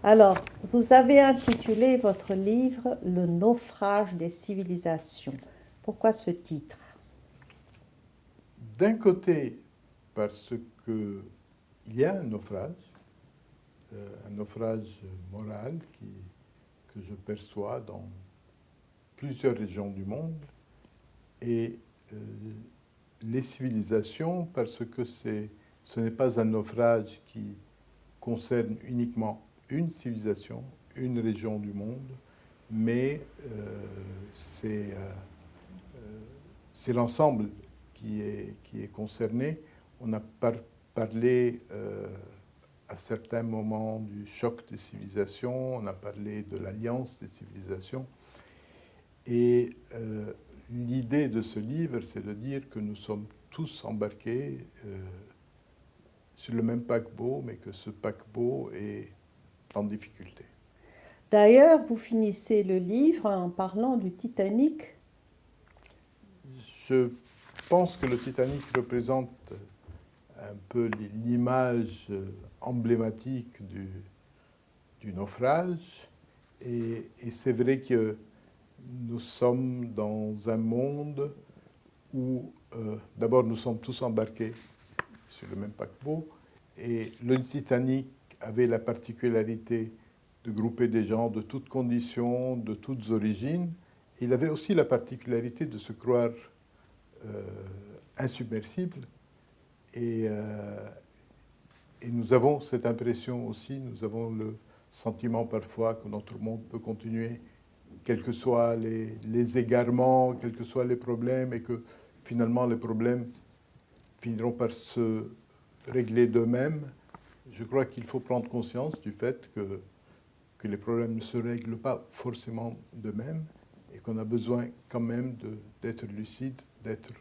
Alors, vous avez intitulé votre livre Le naufrage des civilisations. Pourquoi ce titre? D'un côté, parce qu'il y a un naufrage moral que je perçois dans plusieurs régions du monde, et euh, les civilisations, parce que ce n'est pas un naufrage qui concerne uniquement une civilisation, une région du monde, mais c'est l'ensemble qui est concerné. On a parlé à certains moments du choc des civilisations, on a parlé de l'alliance des civilisations. Et l'idée de ce livre, c'est de dire que nous sommes tous embarqués sur le même paquebot, mais que ce paquebot est en difficulté. D'ailleurs, vous finissez le livre en parlant du Titanic. Je pense que le Titanic représente un peu l'image emblématique du naufrage. Et c'est vrai que nous sommes dans un monde où, d'abord, nous sommes tous embarqués sur le même paquebot. Et le Titanic avait la particularité de grouper des gens de toutes conditions, de toutes origines. Il avait aussi la particularité de se croire euh, insubmersible. Et, euh, et nous avons cette impression aussi, nous avons le sentiment parfois que notre monde peut continuer, quels que soient les égarements, quels que soient les problèmes, et que finalement les problèmes finiront par se régler d'eux-mêmes. Je crois qu'il faut prendre conscience du fait que les problèmes ne se règlent pas forcément d'eux-mêmes et qu'on a besoin quand même d'être lucide, d'être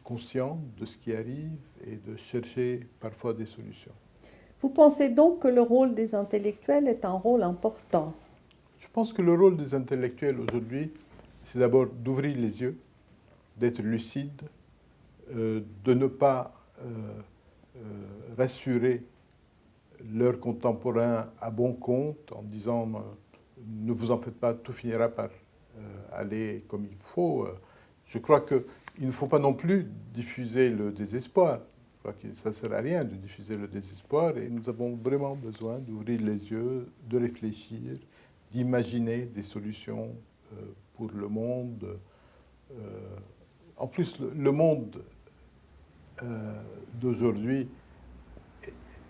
conscient de ce qui arrive et de chercher parfois des solutions. Vous pensez donc que le rôle des intellectuels est un rôle important? Je pense que le rôle des intellectuels aujourd'hui, c'est d'abord d'ouvrir les yeux, d'être lucide, de ne pas rassurer leurs contemporains à bon compte en disant ne vous en faites pas, tout finira par aller comme il faut. Je crois qu'il ne faut pas non plus diffuser le désespoir. Je crois que ça ne sert à rien de diffuser le désespoir et nous avons vraiment besoin d'ouvrir les yeux, de réfléchir, d'imaginer des solutions pour le monde. En plus, le monde d'aujourd'hui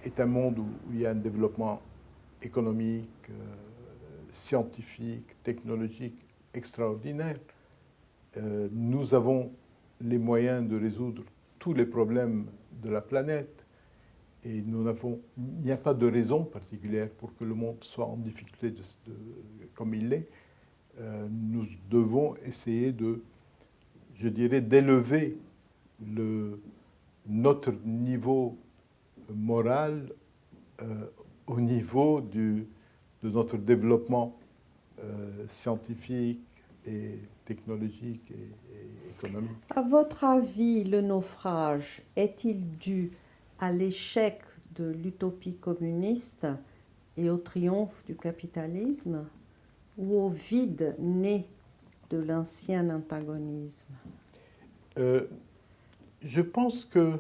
est un monde où il y a un développement économique, scientifique, technologique extraordinaire. Nous avons les moyens de résoudre tous les problèmes de la planète et il n'y a pas de raison particulière pour que le monde soit en difficulté comme il l'est. Nous devons essayer je dirais, d'élever notre niveau moral euh, au niveau de notre développement scientifique et technologique et économique. À votre avis, le naufrage est-il dû à l'échec de l'utopie communiste et au triomphe du capitalisme ou au vide né de l'ancien antagonisme? Euh, je pense que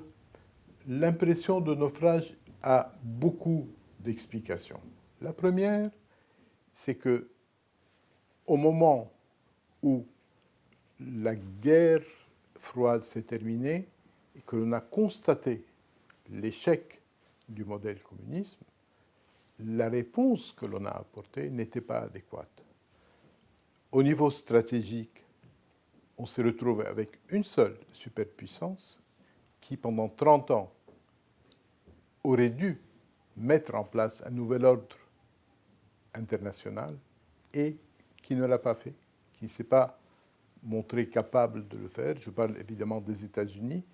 l'impression de naufrage a beaucoup d'explications. La première, c'est que au moment où la guerre froide s'est terminée et que l'on a constaté l'échec du modèle communisme, la réponse que l'on a apportée n'était pas adéquate. Au niveau stratégique, on s'est retrouvé avec une seule superpuissance qui, pendant 30 ans, aurait dû mettre en place un nouvel ordre international et qui ne l'a pas fait, qui ne s'est pas montré capable de le faire. Je parle évidemment des États-Unis.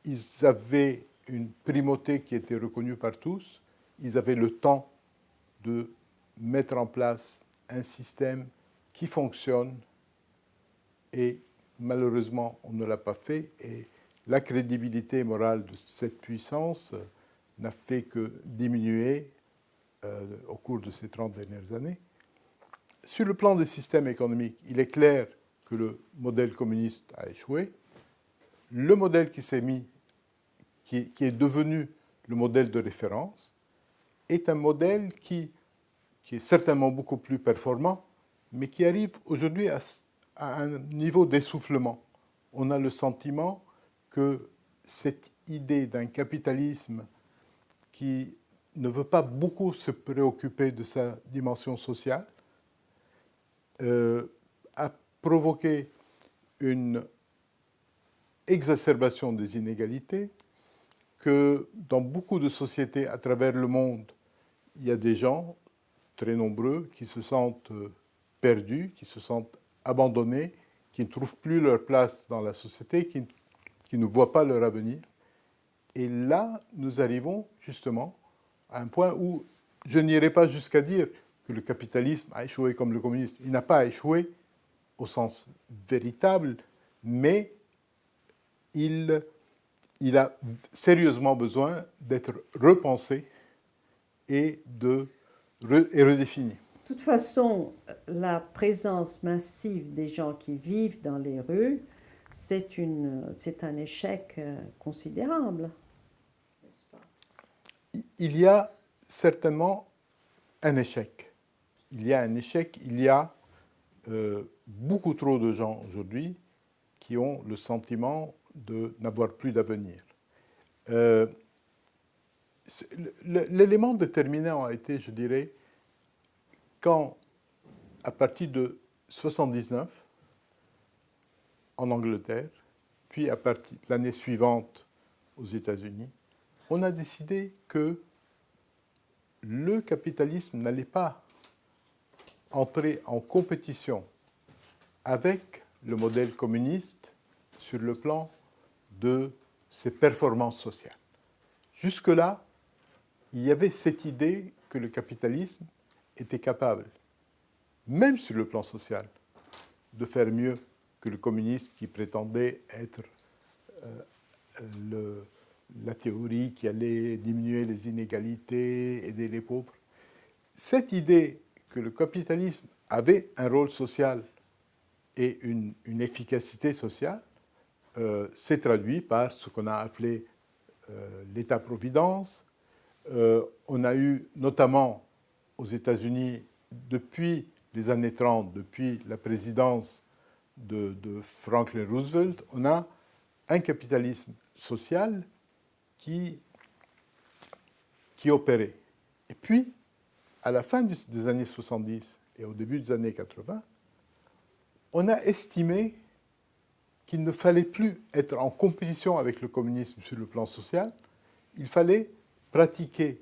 Ils avaient une primauté qui était reconnue par tous. Ils avaient le temps de mettre en place un système qui fonctionne et malheureusement, on ne l'a pas fait et la crédibilité morale de cette puissance n'a fait que diminuer au cours de ces 30 dernières années. Sur le plan des systèmes économiques, il est clair que le modèle communiste a échoué. Le modèle qui s'est mis, qui est devenu le modèle de référence, est un modèle qui est certainement beaucoup plus performant, mais qui arrive aujourd'hui à un niveau d'essoufflement. On a le sentiment que cette idée d'un capitalisme qui ne veut pas beaucoup se préoccuper de sa dimension sociale a provoqué une exacerbation des inégalités, que dans beaucoup de sociétés à travers le monde, il y a des gens très nombreux qui se sentent perdus, qui se sentent abandonnés, qui ne trouvent plus leur place dans la société, qui ne voient pas leur avenir. Et là, nous arrivons justement à un point où je n'irai pas jusqu'à dire que le capitalisme a échoué comme le communisme. Il n'a pas échoué au sens véritable, mais il a sérieusement besoin d'être repensé et redéfini. De toute façon, la présence massive des gens qui vivent dans les rues, c'est un échec considérable, n'est-ce pas? Il y a certainement un échec. Il y a beaucoup trop de gens aujourd'hui qui ont le sentiment de n'avoir plus d'avenir. L'élément déterminant a été, je dirais, quand, à partir de 1979, en Angleterre, puis à partir de l'année suivante aux États-Unis, on a décidé que le capitalisme n'allait pas entrer en compétition avec le modèle communiste sur le plan de ses performances sociales. Jusque-là, il y avait cette idée que le capitalisme était capable, même sur le plan social, de faire mieux que le communisme qui prétendait être la théorie qui allait diminuer les inégalités, aider les pauvres. Cette idée que le capitalisme avait un rôle social et une efficacité sociale s'est traduite par ce qu'on a appelé l'État-providence. On a eu notamment aux États-Unis, depuis les années 30, depuis la présidence de Franklin Roosevelt, on a un capitalisme social qui opérait. Et puis, à la fin des années 70 et au début des années 80, on a estimé qu'il ne fallait plus être en compétition avec le communisme sur le plan social, il fallait pratiquer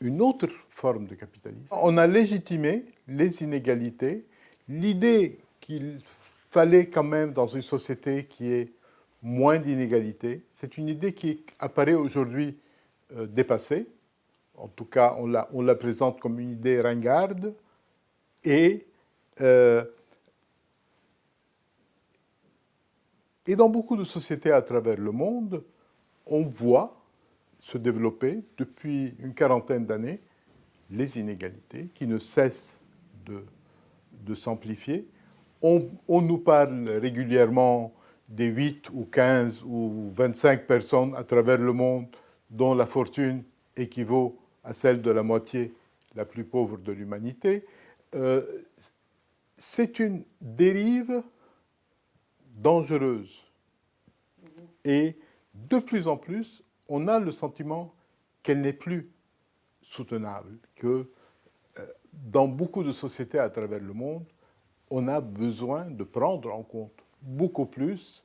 une autre forme de capitalisme. On a légitimé les inégalités, l'idée qu'il fallait quand même, dans une société qui ait moins d'inégalités, c'est une idée qui apparaît aujourd'hui dépassée. En tout cas, on la présente comme une idée ringarde. Et dans beaucoup de sociétés à travers le monde, on voit se développer depuis une quarantaine d'années les inégalités qui ne cessent de s'amplifier. On nous parle régulièrement des 8 ou 15 ou 25 personnes à travers le monde dont la fortune équivaut à celle de la moitié la plus pauvre de l'humanité. C'est une dérive dangereuse. Et de plus en plus, on a le sentiment qu'elle n'est plus soutenable, que dans beaucoup de sociétés à travers le monde, on a besoin de prendre en compte beaucoup plus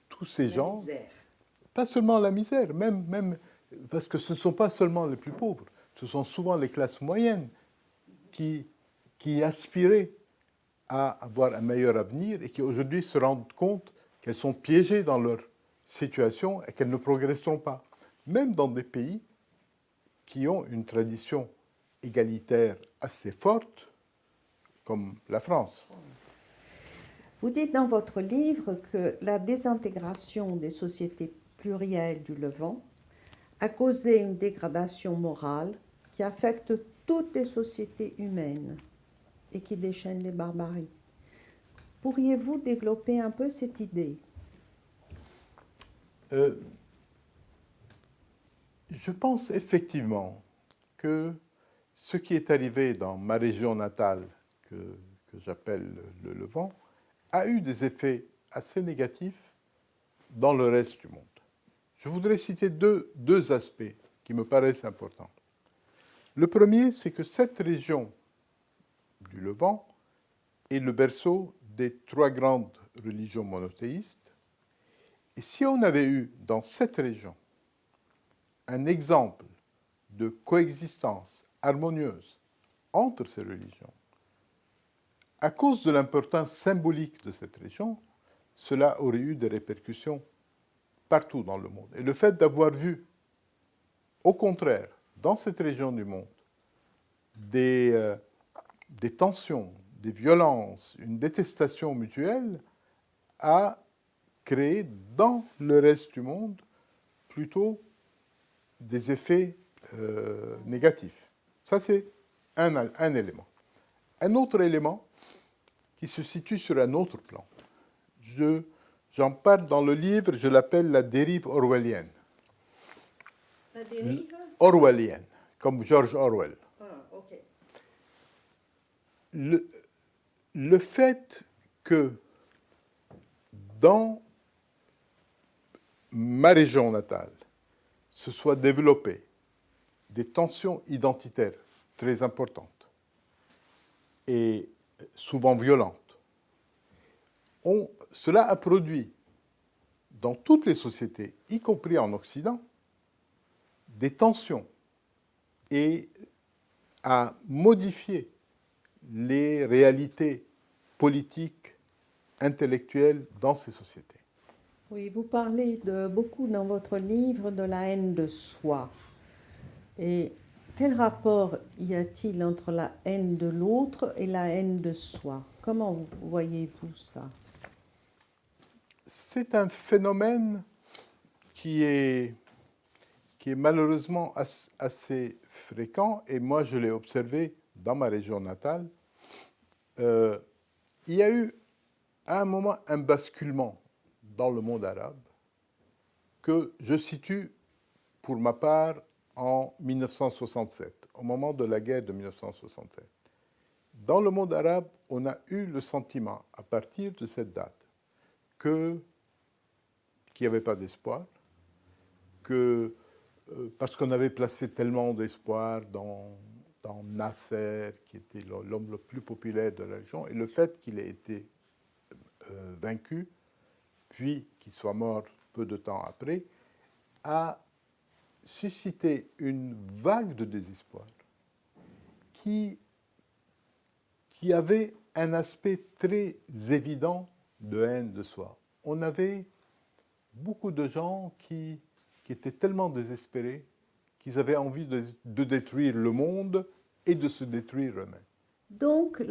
tous ces gens. Misère. Pas seulement la misère, même parce que ce ne sont pas seulement les plus pauvres, ce sont souvent les classes moyennes qui aspiraient à avoir un meilleur avenir et qui aujourd'hui se rendent compte qu'elles sont piégées dans leur situation et qu'elles ne progresseront pas. Même dans des pays qui ont une tradition égalitaire assez forte, comme la France. Vous dites dans votre livre que la désintégration des sociétés plurielles du Levant a causé une dégradation morale qui affecte toutes les sociétés humaines et qui déchaîne les barbaries. Pourriez-vous développer un peu cette idée? Je pense effectivement que ce qui est arrivé dans ma région natale, que j'appelle le Levant, a eu des effets assez négatifs dans le reste du monde. Je voudrais citer deux aspects qui me paraissent importants. Le premier, c'est que cette région du Levant est le berceau des trois grandes religions monothéistes. Et si on avait eu dans cette région un exemple de coexistence harmonieuse entre ces religions, à cause de l'importance symbolique de cette région, cela aurait eu des répercussions partout dans le monde. Et le fait d'avoir vu, au contraire, dans cette région du monde, des tensions, des violences, une détestation mutuelle, a créé dans le reste du monde plutôt des effets négatifs. Ça, c'est un élément. Un autre élément qui se situe sur un autre plan. J'en parle dans le livre, je l'appelle la dérive orwellienne. La dérive? Orwellienne, comme George Orwell. Ah, ok. Le fait que dans ma région natale se soient développées des tensions identitaires très importantes et souvent violentes, cela a produit dans toutes les sociétés, y compris en Occident, des tensions et a modifié les réalités politiques, intellectuelles dans ces sociétés. Oui, vous parlez beaucoup dans votre livre de la haine de soi. Et quel rapport y a-t-il entre la haine de l'autre et la haine de soi? Comment voyez-vous ça? C'est un phénomène qui est malheureusement assez fréquent, et moi je l'ai observé dans ma région natale. Il y a eu à un moment un basculement dans le monde arabe que je situe pour ma part en 1967, au moment de la guerre de 1967. Dans le monde arabe, on a eu le sentiment, à partir de cette date, qu'il n'y avait pas d'espoir, parce qu'on avait placé tellement d'espoir dans Nasser, qui était l'homme le plus populaire de la région, et le fait qu'il ait été vaincu, puis qu'il soit mort peu de temps après, a suscité une vague de désespoir qui avait un aspect très évident de haine de soi. On avait beaucoup de gens qui étaient tellement désespérés qu'ils avaient envie de détruire le monde et de se détruire eux-mêmes. Donc,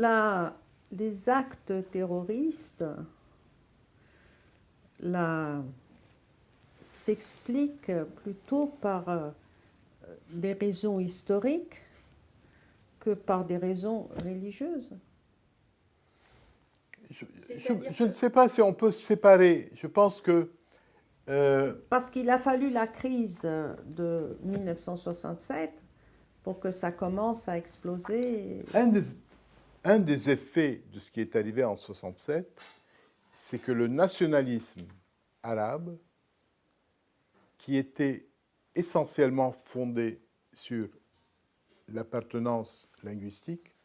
les actes terroristes s'expliquent plutôt par des raisons historiques que par des raisons religieuses. Je ne sais pas si on peut séparer. Je pense que... Parce qu'il a fallu la crise de 1967 pour que ça commence à exploser. Un des effets de ce qui est arrivé en 1967, c'est que le nationalisme arabe, qui était essentiellement fondé sur l'appartenance linguistique,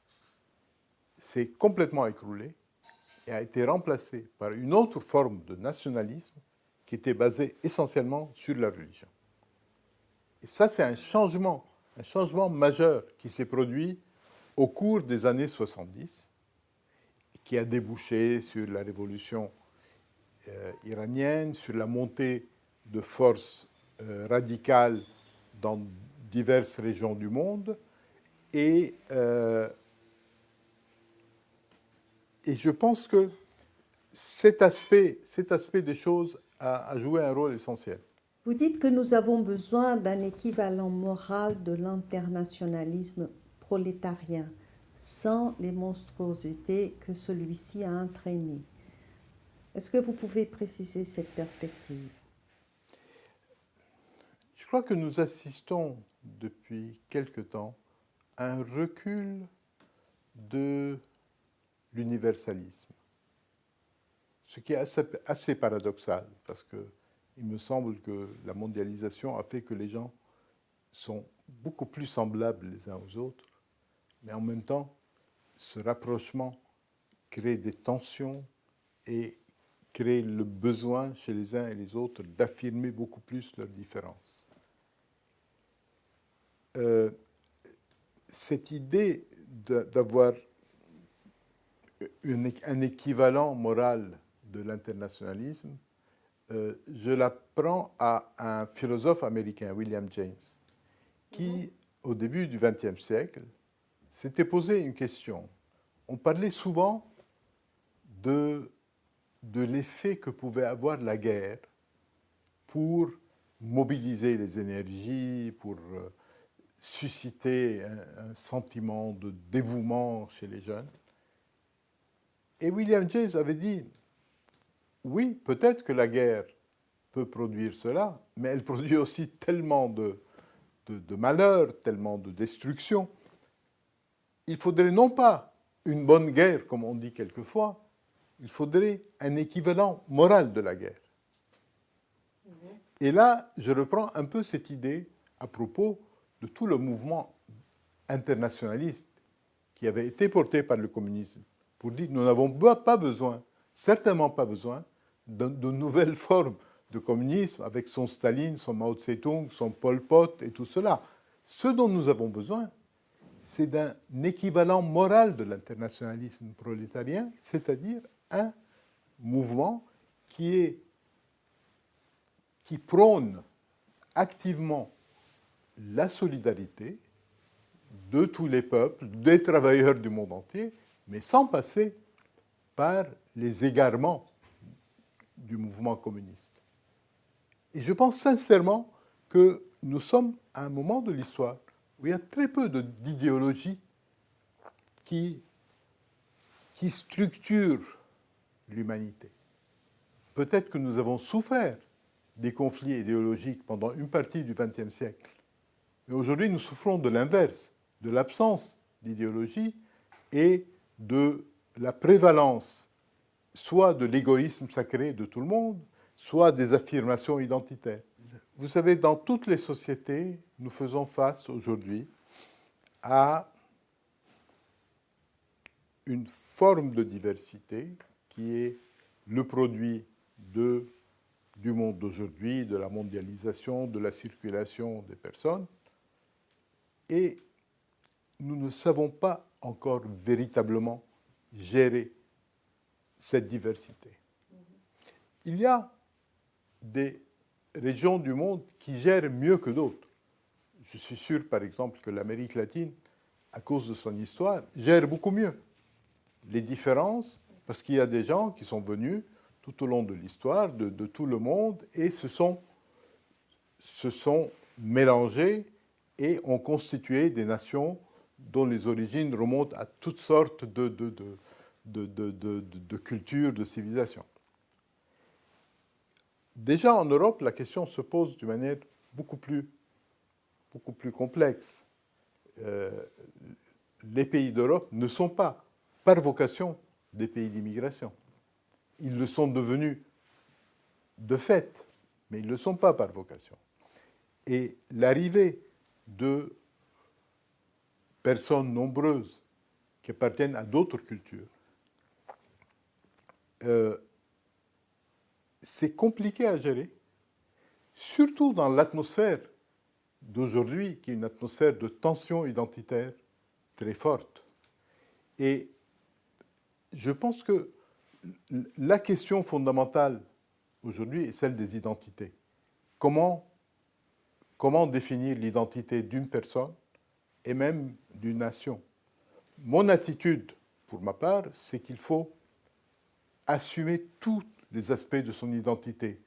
s'est complètement écroulé et a été remplacé par une autre forme de nationalisme qui était basée essentiellement sur la religion. Et ça, c'est un changement majeur qui s'est produit au cours des années 70, qui a débouché sur la révolution iranienne, sur la montée de forces radicales dans diverses régions du monde. Et je pense que cet aspect des choses a joué un rôle essentiel. Vous dites que nous avons besoin d'un équivalent moral de l'internationalisme prolétarien, sans les monstruosités que celui-ci a entraînées. Est-ce que vous pouvez préciser cette perspective? Je crois que nous assistons depuis quelque temps à un recul de l'universalisme. Ce qui est assez paradoxal, parce qu'il me semble que la mondialisation a fait que les gens sont beaucoup plus semblables les uns aux autres, mais en même temps, ce rapprochement crée des tensions et crée le besoin chez les uns et les autres d'affirmer beaucoup plus leurs différences. Cette idée d'avoir un équivalent moral de l'internationalisme, je la prends à un philosophe américain, William James, qui, au début du XXe siècle, s'était posé une question. On parlait souvent de l'effet que pouvait avoir la guerre pour mobiliser les énergies, pour susciter un sentiment de dévouement chez les jeunes. Et William James avait dit, oui, peut-être que la guerre peut produire cela, mais elle produit aussi tellement de malheur, tellement de destruction. Il faudrait non pas une bonne guerre, comme on dit quelquefois, il faudrait un équivalent moral de la guerre. Et là, je reprends un peu cette idée à propos de tout le mouvement internationaliste qui avait été porté par le communisme, pour dire que nous n'avons pas besoin, certainement pas besoin, de nouvelles formes de communisme avec son Staline, son Mao Tse-tung, son Pol Pot et tout cela. Ce dont nous avons besoin, c'est d'un équivalent moral de l'internationalisme prolétarien, c'est-à-dire un mouvement qui prône activement la solidarité de tous les peuples, des travailleurs du monde entier, mais sans passer par les égarements du mouvement communiste. Et je pense sincèrement que nous sommes à un moment de l'histoire où il y a très peu d'idéologies qui structurent l'humanité. Peut-être que nous avons souffert des conflits idéologiques pendant une partie du XXe siècle. Mais aujourd'hui, nous souffrons de l'inverse, de l'absence d'idéologie et de la prévalence soit de l'égoïsme sacré de tout le monde, soit des affirmations identitaires. Vous savez, dans toutes les sociétés, nous faisons face aujourd'hui à une forme de diversité qui est le produit du monde d'aujourd'hui, de la mondialisation, de la circulation des personnes. Et nous ne savons pas encore véritablement gérer cette diversité. Il y a des régions du monde qui gèrent mieux que d'autres. Je suis sûr, par exemple, que l'Amérique latine, à cause de son histoire, gère beaucoup mieux les différences, parce qu'il y a des gens qui sont venus tout au long de l'histoire, de tout le monde, et se sont mélangés et ont constitué des nations dont les origines remontent à toutes sortes de cultures, de civilisations. Déjà en Europe, la question se pose d'une manière beaucoup plus complexe. Les pays d'Europe ne sont pas, par vocation, des pays d'immigration. Ils le sont devenus de fait, mais ils ne le sont pas par vocation. Et l'arrivée de personnes nombreuses qui appartiennent à d'autres cultures, c'est compliqué à gérer, surtout dans l'atmosphère d'aujourd'hui, qui est une atmosphère de tension identitaire très forte. Et je pense que la question fondamentale aujourd'hui est celle des identités. Comment définir l'identité d'une personne et même d'une nation? Mon attitude, pour ma part, c'est qu'il faut assumer tous les aspects de son identité.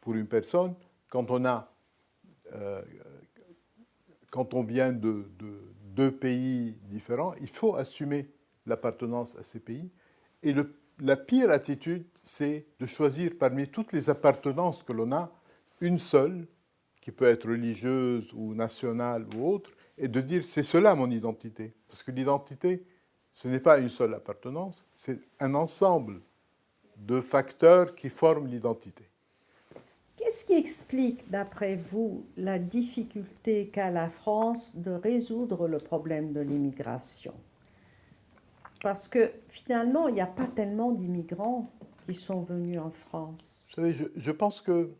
Pour une personne, quand on vient de deux pays différents, il faut assumer l'appartenance à ces pays. Et la pire attitude, c'est de choisir parmi toutes les appartenances que l'on a, une seule, qui peut être religieuse ou nationale ou autre, et de dire c'est cela mon identité. Parce que l'identité, ce n'est pas une seule appartenance, c'est un ensemble de facteurs qui forment l'identité. Qu'est-ce qui explique, d'après vous, la difficulté qu'a la France de résoudre le problème de l'immigration? Parce que finalement, il n'y a pas tellement d'immigrants qui sont venus en France. Vous savez, je pense que,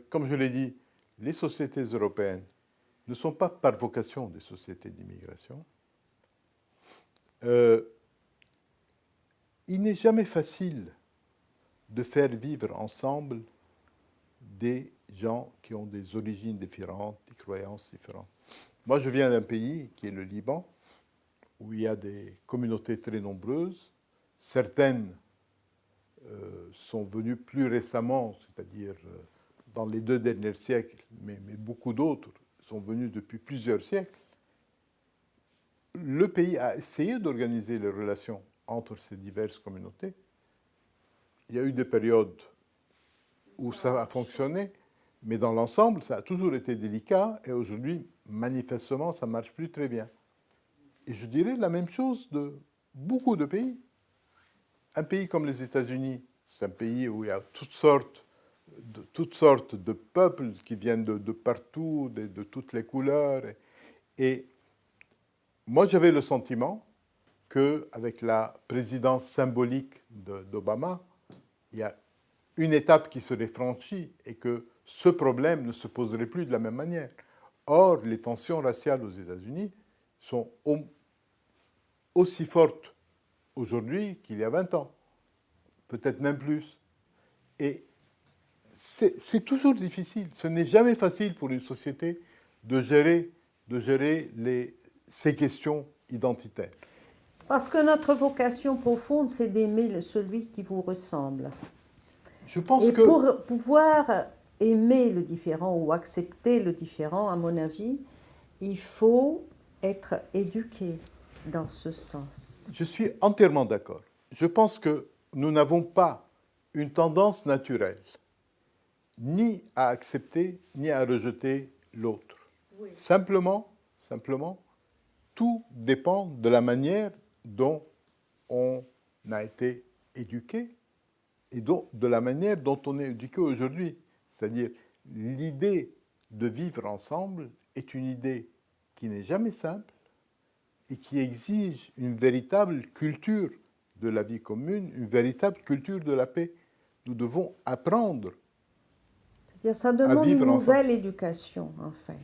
comme je l'ai dit, les sociétés européennes ne sont pas par vocation des sociétés d'immigration. Il n'est jamais facile de faire vivre ensemble des gens qui ont des origines différentes, des croyances différentes. Moi, je viens d'un pays qui est le Liban, où il y a des communautés très nombreuses. Certaines sont venues plus récemment, c'est-à-dire dans les 2 derniers siècles, mais beaucoup d'autres sont venus depuis plusieurs siècles. Le pays a essayé d'organiser les relations entre ces diverses communautés. Il y a eu des périodes où ça a fonctionné, mais dans l'ensemble, ça a toujours été délicat, et aujourd'hui, manifestement, ça ne marche plus très bien. Et je dirais la même chose de beaucoup de pays. Un pays comme les États-Unis, c'est un pays où il y a toutes sortes de peuples qui viennent de partout, de toutes les couleurs. Et moi, j'avais le sentiment qu'avec la présidence symbolique d'Obama, il y a une étape qui serait franchie et que ce problème ne se poserait plus de la même manière. Or, les tensions raciales aux États-Unis sont aussi fortes aujourd'hui qu'il y a 20 ans, peut-être même plus. Et c'est toujours difficile. Ce n'est jamais facile pour une société de gérer ces questions identitaires. Parce que notre vocation profonde, c'est d'aimer celui qui vous ressemble. Je pense Et que... pour pouvoir aimer le différent ou accepter le différent, à mon avis, il faut être éduqué dans ce sens. Je suis entièrement d'accord. Je pense que nous n'avons pas une tendance naturelle ni à accepter ni à rejeter l'autre. Oui. Simplement, tout dépend de la manière dont on a été éduqué et de la manière dont on est éduqué aujourd'hui. C'est-à-dire, l'idée de vivre ensemble est une idée qui n'est jamais simple et qui exige une véritable culture de la vie commune, une véritable culture de la paix. Nous devons apprendre c'est-à-dire, ça demande une nouvelle éducation, en fait.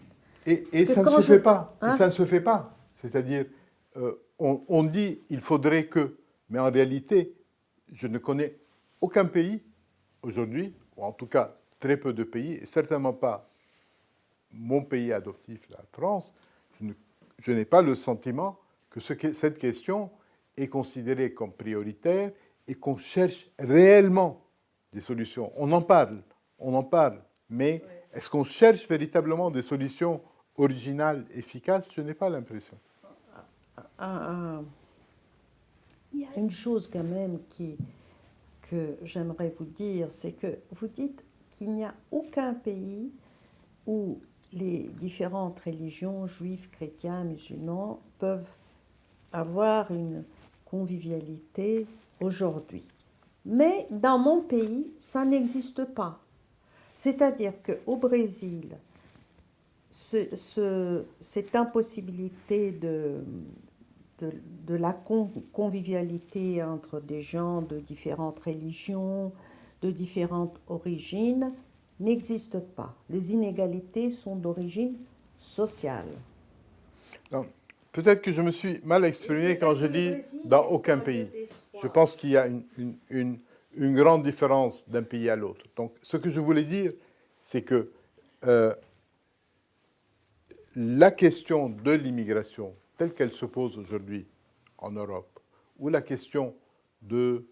Et ça ne se fait pas. Hein? Ça ne se fait pas. C'est-à-dire, on dit il faudrait que, mais en réalité, je ne connais aucun pays aujourd'hui, ou en tout cas très peu de pays, et certainement pas mon pays adoptif, la France. Je n'ai pas le sentiment que cette question est considérée comme prioritaire et qu'on cherche réellement des solutions. On en parle, mais est-ce qu'on cherche véritablement des solutions originales, efficaces? Je n'ai pas l'impression. Il y a une chose quand même que j'aimerais vous dire, c'est que vous dites qu'il n'y a aucun pays où les différentes religions, juifs, chrétiens, musulmans, peuvent avoir une convivialité aujourd'hui. Mais dans mon pays, ça n'existe pas. C'est-à-dire qu'au Brésil, cette impossibilité de la convivialité entre des gens de différentes religions, de différentes origines, n'existe pas. Les inégalités sont d'origine sociale. Peut-être que je me suis mal exprimé quand je dis dans aucun pays. Je pense qu'il y a une grande différence d'un pays à l'autre. Donc, ce que je voulais dire, c'est que la question de l'immigration, telle qu'elle se pose aujourd'hui en Europe, ou la question de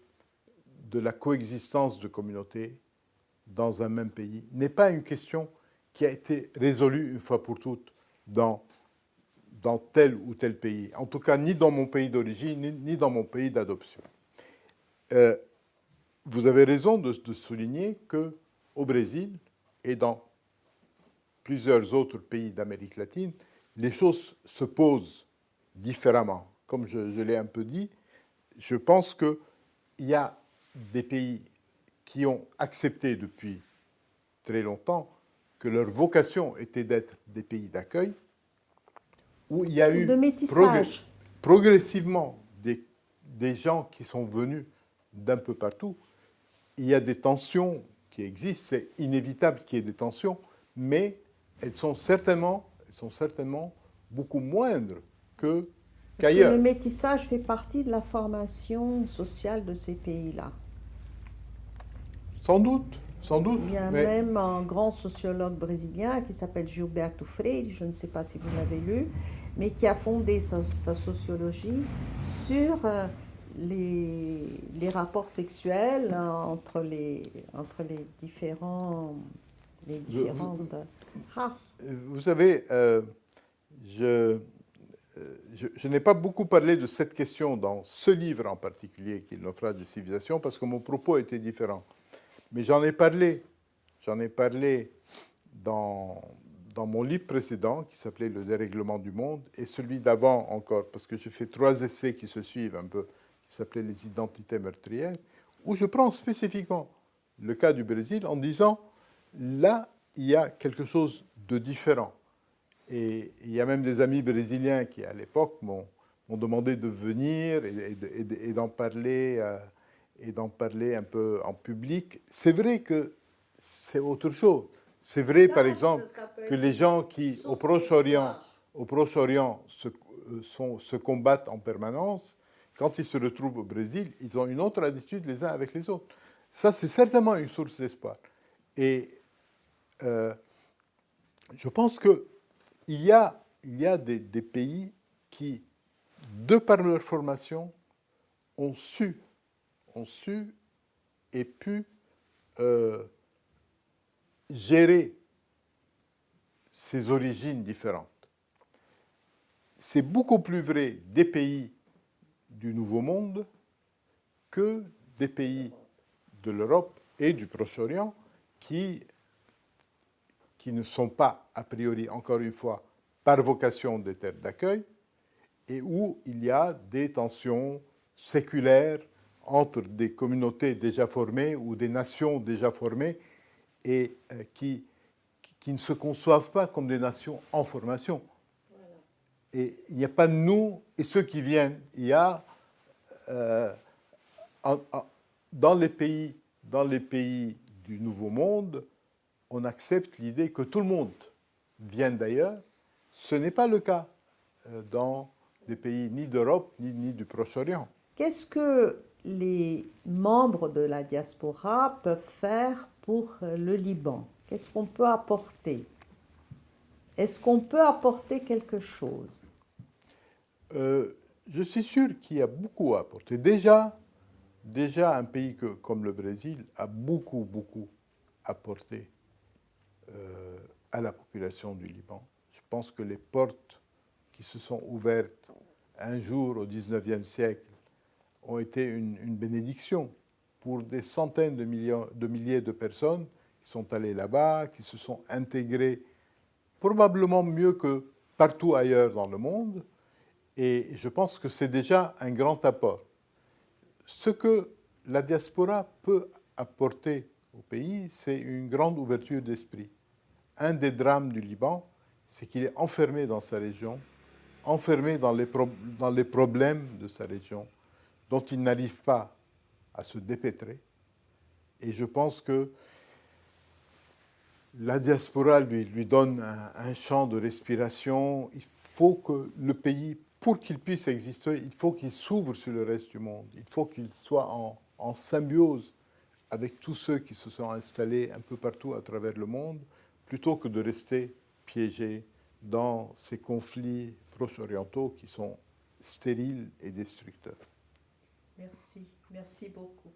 la coexistence de communautés dans un même pays, n'est pas une question qui a été résolue une fois pour toutes dans tel ou tel pays. En tout cas, ni dans mon pays d'origine, ni dans mon pays d'adoption. Vous avez raison de souligner qu'au Brésil et dans plusieurs autres pays d'Amérique latine, les choses se posent différemment. Comme je l'ai un peu dit, je pense qu'il y a des pays qui ont accepté depuis très longtemps que leur vocation était d'être des pays d'accueil, où il y a eu de métissage. progressivement des gens qui sont venus d'un peu partout. Il y a des tensions qui existent, c'est inévitable qu'il y ait des tensions, mais elles sont certainement beaucoup moindres Parce qu'ailleurs. que le métissage fait partie de la formation sociale de ces pays-là. Sans doute, Il y a mais même un grand sociologue brésilien qui s'appelle Gilberto Freire, je ne sais pas si vous l'avez lu, mais qui a fondé sa sociologie sur les rapports sexuels entre les différentes races. vous savez, je n'ai pas beaucoup parlé de cette question dans ce livre en particulier, qui est le naufrage de civilisation, parce que mon propos était différent. Mais j'en ai parlé dans mon livre précédent, qui s'appelait Le dérèglement du monde, et celui d'avant encore, parce que j'ai fait 3 essais qui se suivent un peu, qui s'appelaient Les identités meurtrières, où je prends spécifiquement le cas du Brésil en disant, là, il y a quelque chose de différent. Et il y a même des amis brésiliens qui, à l'époque, m'ont demandé de venir et d'en parler un peu en public. C'est vrai que c'est autre chose. C'est vrai, par exemple, que les gens qui, au Proche-Orient, se combattent en permanence, quand ils se retrouvent au Brésil, ils ont une autre attitude les uns avec les autres. Ça, c'est certainement une source d'espoir. Et je pense qu'il y a des pays qui, de par leur formation, ont su et pu gérer ces origines différentes. C'est beaucoup plus vrai des pays du Nouveau Monde que des pays de l'Europe et du Proche-Orient qui ne sont pas, a priori, encore une fois, par vocation des terres d'accueil, et où il y a des tensions séculaires entre des communautés déjà formées ou des nations déjà formées et qui ne se conçoivent pas comme des nations en formation. Voilà. Et il n'y a pas nous et ceux qui viennent. Il y a dans les pays du Nouveau Monde, on accepte l'idée que tout le monde vienne d'ailleurs. Ce n'est pas le cas dans des pays ni d'Europe ni du Proche-Orient. Qu'est-ce que les membres de la diaspora peuvent faire pour le Liban? Qu'est-ce qu'on peut apporter? Est-ce qu'on peut apporter quelque chose? Je suis sûr qu'il y a beaucoup à apporter. Déjà un pays comme le Brésil a beaucoup apporté à la population du Liban. Je pense que les portes qui se sont ouvertes un jour au XIXe siècle ont été une bénédiction pour des centaines de milliers de personnes qui sont allées là-bas, qui se sont intégrées probablement mieux que partout ailleurs dans le monde. Et je pense que c'est déjà un grand apport. Ce que la diaspora peut apporter au pays, c'est une grande ouverture d'esprit. Un des drames du Liban, c'est qu'il est enfermé dans sa région, enfermé dans les problèmes de sa région, dont il n'arrive pas à se dépêtrer. Et je pense que la diaspora lui donne un champ de respiration. Il faut que le pays, pour qu'il puisse exister, il faut qu'il s'ouvre sur le reste du monde. Il faut qu'il soit en symbiose avec tous ceux qui se sont installés un peu partout à travers le monde, plutôt que de rester piégé dans ces conflits proche-orientaux qui sont stériles et destructeurs. Merci beaucoup.